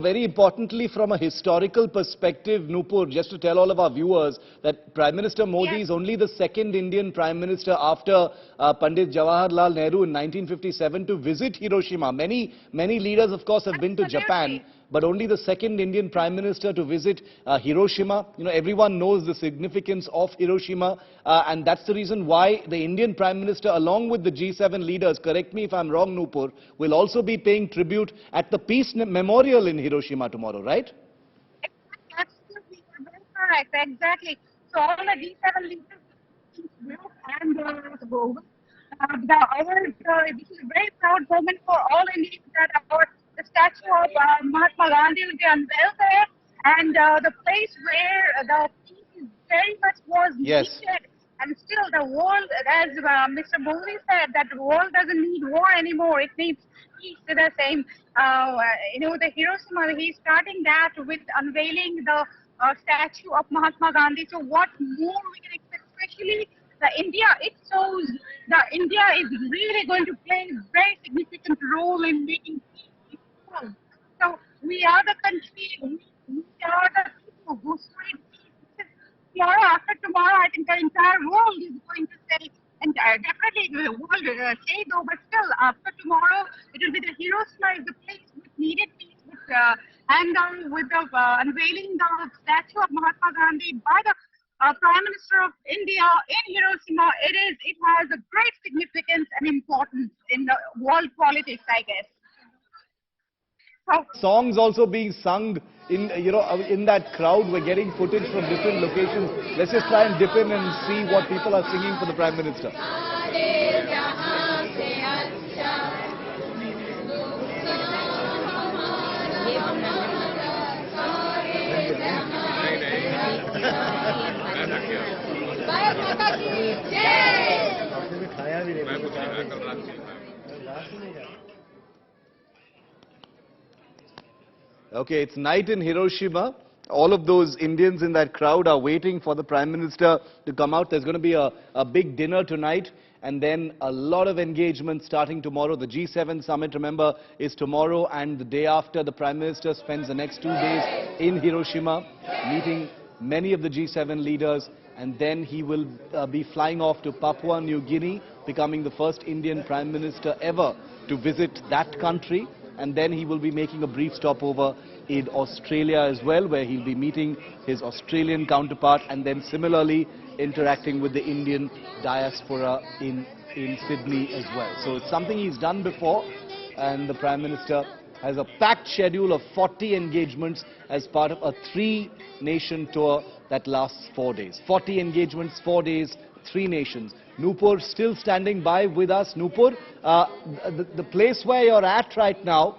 Very importantly, from a historical perspective, Nupur, just to tell all of our viewers that Prime Minister Modi is only the second Indian Prime Minister after Pandit Jawaharlal Nehru in 1957 to visit Hiroshima. Many leaders, of course, have been to Japan, but only the second Indian Prime Minister to visit Hiroshima. You know, everyone knows the significance of Hiroshima, and that's the reason why the Indian Prime Minister, along with the G7 leaders, correct me if I'm wrong, Nupur, will also be paying tribute at the Peace Memorial in Hiroshima tomorrow, right? Absolutely, you're very correct. Exactly. So all the G7 leaders and this is a very proud moment for all Indians that the statue of Mahatma Gandhi will be unveiled there, and the place where the peace very much was needed. And still the world, as Mr. Modi said, that the world doesn't need war anymore. It needs peace. To the same, the Hiroshima, he's starting that with unveiling the statue of Mahatma Gandhi. So what more we can expect, especially India, it shows that India is really going to play a very significant role in making peace. So we are the country, we are the people who spread peace. Tomorrow, after tomorrow, I think the entire world is going to say, and definitely the world say though, but still after tomorrow, it will be the Hiroshima is the place which needed peace. With the unveiling the statue of Mahatma Gandhi by the Prime Minister of India in Hiroshima, it has a great significance and importance in the world politics, I guess. Songs also being sung in that crowd. We're getting footage from different locations. Let's just try and dip in and see what people are singing for the Prime Minister. Okay, it's night in Hiroshima. All of those Indians in that crowd are waiting for the Prime Minister to come out. There's going to be a big dinner tonight, and then a lot of engagement starting tomorrow. The G7 summit, remember, is tomorrow, and the day after, the Prime Minister spends the next 2 days in Hiroshima, meeting many of the G7 leaders, and then he will be flying off to Papua New Guinea, becoming the first Indian Prime Minister ever to visit that country. And then he will be making a brief stopover in Australia as well, where he'll be meeting his Australian counterpart and then similarly interacting with the Indian diaspora in Sydney as well. So it's something he's done before, and the Prime Minister has a packed schedule of 40 engagements as part of a 3-nation tour that lasts 4 days. 40 engagements, 4 days, 3 nations. Nupur still standing by with us. Nupur, the place where you're at right now,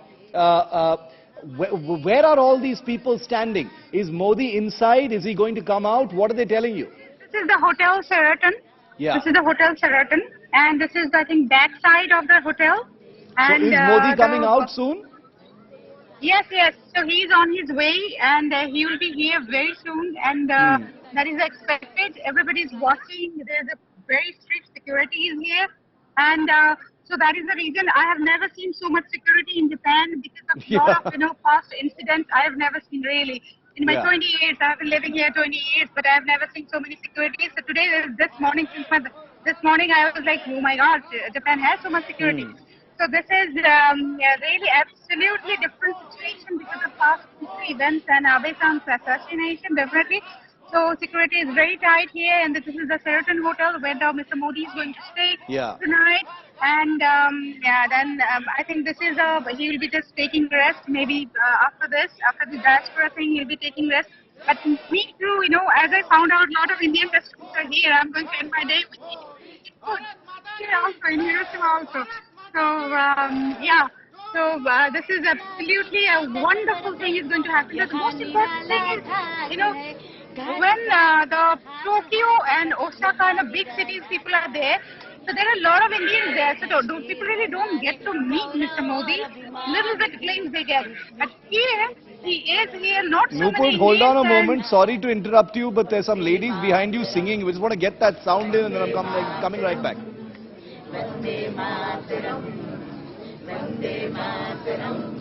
where are all these people standing? Is Modi inside? Is he going to come out? What are they telling you? This is the Hotel Sheraton. Yeah. This is the Hotel Sheraton. And this is, I think, back side of the hotel. And, so is Modi coming out soon? Yes. So he's on his way, and he will be here very soon. And that is expected. Everybody is watching. There's a very strict security is here, and so that is the reason I have never seen so much security in Japan, because of a lot of past incidents. I have never seen really in my 20 years. I have been living here 20 years, but I have never seen so many securities. So today, this morning I was like, oh my God, Japan has so much security. So this is really absolutely different situation because of past events and Abe-san's assassination, definitely. So security is very tight here, and this is the Sheraton Hotel where Mr. Modi is going to stay tonight. And then I think this is he will be just taking rest. Maybe after the diaspora thing, he'll be taking rest. But me too, as I found out, a lot of Indian restaurants are here. I'm going to end my day with food here also in Hiroshima also. So this is absolutely a wonderful thing is going to happen. The most important thing is, when the Tokyo and Osaka and the big cities people are there, so there are a lot of Indians there. So people really don't get to meet Mr. Modi. Little bit glimpse they get. But here, he is here, not so many Indians. Hold on a moment. Sorry to interrupt you, but there's some ladies behind you singing. We just want to get that sound in, and then I'm coming right back. Vande Mataram, Vande Mataram.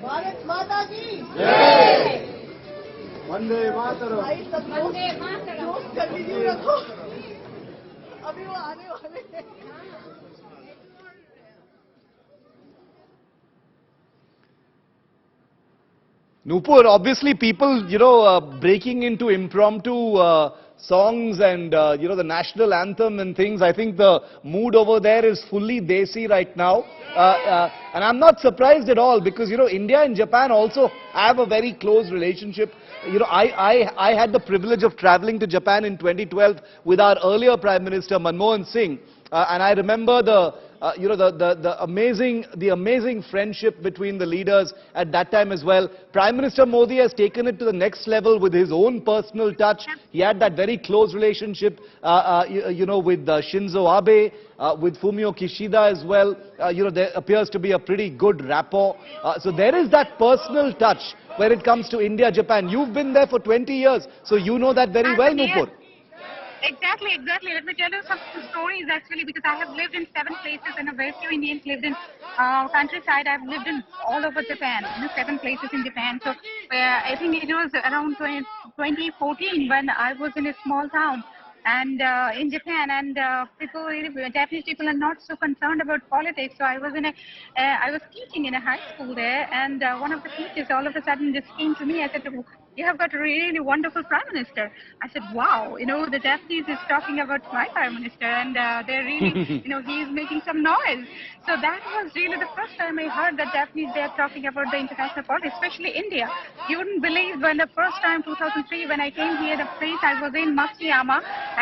Bharat माता की वंदे मातरम। भाई सब लोग continue रखो, अभी वो आने वाले हैं। Nupur, obviously people, breaking into impromptu songs and, the national anthem and things. I think the mood over there is fully desi right now. And I'm not surprised at all because, India and Japan also have a very close relationship. I had the privilege of traveling to Japan in 2012 with our earlier Prime Minister Manmohan Singh. And I remember the amazing friendship between the leaders at that time as well. Prime Minister Modi has taken it to the next level with his own personal touch. He had that very close relationship, with Shinzo Abe, with Fumio Kishida as well. There appears to be a pretty good rapport. So there is that personal touch when it comes to India, Japan. You've been there for 20 years, so you know that very well, Nupur. Exactly. Let me tell you some stories actually, because I have lived in 7 places and a very few Indians lived in countryside. I've lived in all over Japan, 7 places in Japan. So I think it was around 2014 when I was in a small town and in Japan, and Japanese people are not so concerned about politics. So I was teaching in a high school there, and one of the teachers all of a sudden just came to me. I said, "You have got a really wonderful Prime Minister." I said, "Wow, the Japanese is talking about my Prime Minister, and they're really, he is making some noise." So that was really the first time I heard that Japanese, they are talking about the international politics, especially India. You wouldn't believe when the first time, 2003, when I came here, the place I was in, Matsuyama,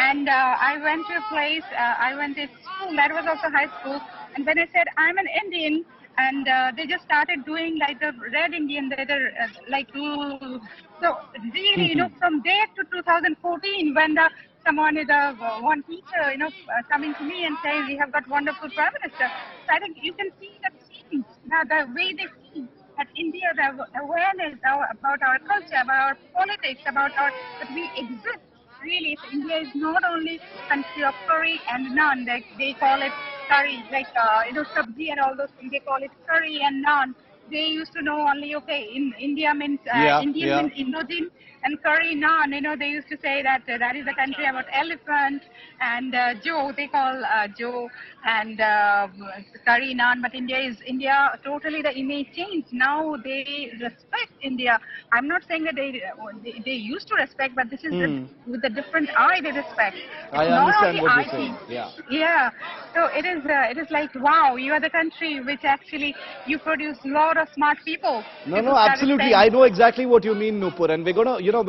and I went to a place, I went to school, that was also high school, and when I said, "I'm an Indian," and they just started doing like the red Indian, ooh. So really, from there to 2014, when one teacher, coming to me and saying, "We have got wonderful Prime Minister." So I think you can see the change, the way they see that India, the awareness about our culture, about our politics, that we exist. Really, so India is not only country of curry and naan, like they call it curry, sabji and all those things, they call it curry and naan. They used to know only, okay, in India means, Indian means Indogene, and curry naan, they used to say that that is the country about elephant, and Joe, they call Joe, and curry naan, but India, totally the image changed. Now they respect India. I'm not saying that they used to respect, but this is with a different eye they respect. It's I understand what you're saying. Yeah. So it is like, wow, you are the country which actually, you produce a lot of smart people. No, absolutely. I know exactly what you mean, Nupur, and we're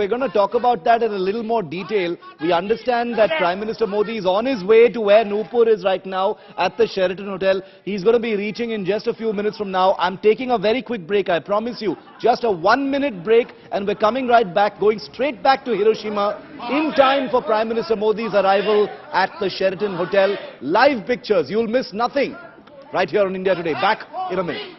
gonna talk about that in a little more detail. We understand that Prime Minister Modi is on his way to where Nupur is right now at the Sheraton Hotel. He's going to be reaching in just a few minutes from now. I'm taking a very quick break, I promise you. Just a 1-minute break, and we're coming right back, going straight back to Hiroshima in time for Prime Minister Modi's arrival at the Sheraton Hotel. Live pictures, you'll miss nothing. Right here on India Today. Back in a minute.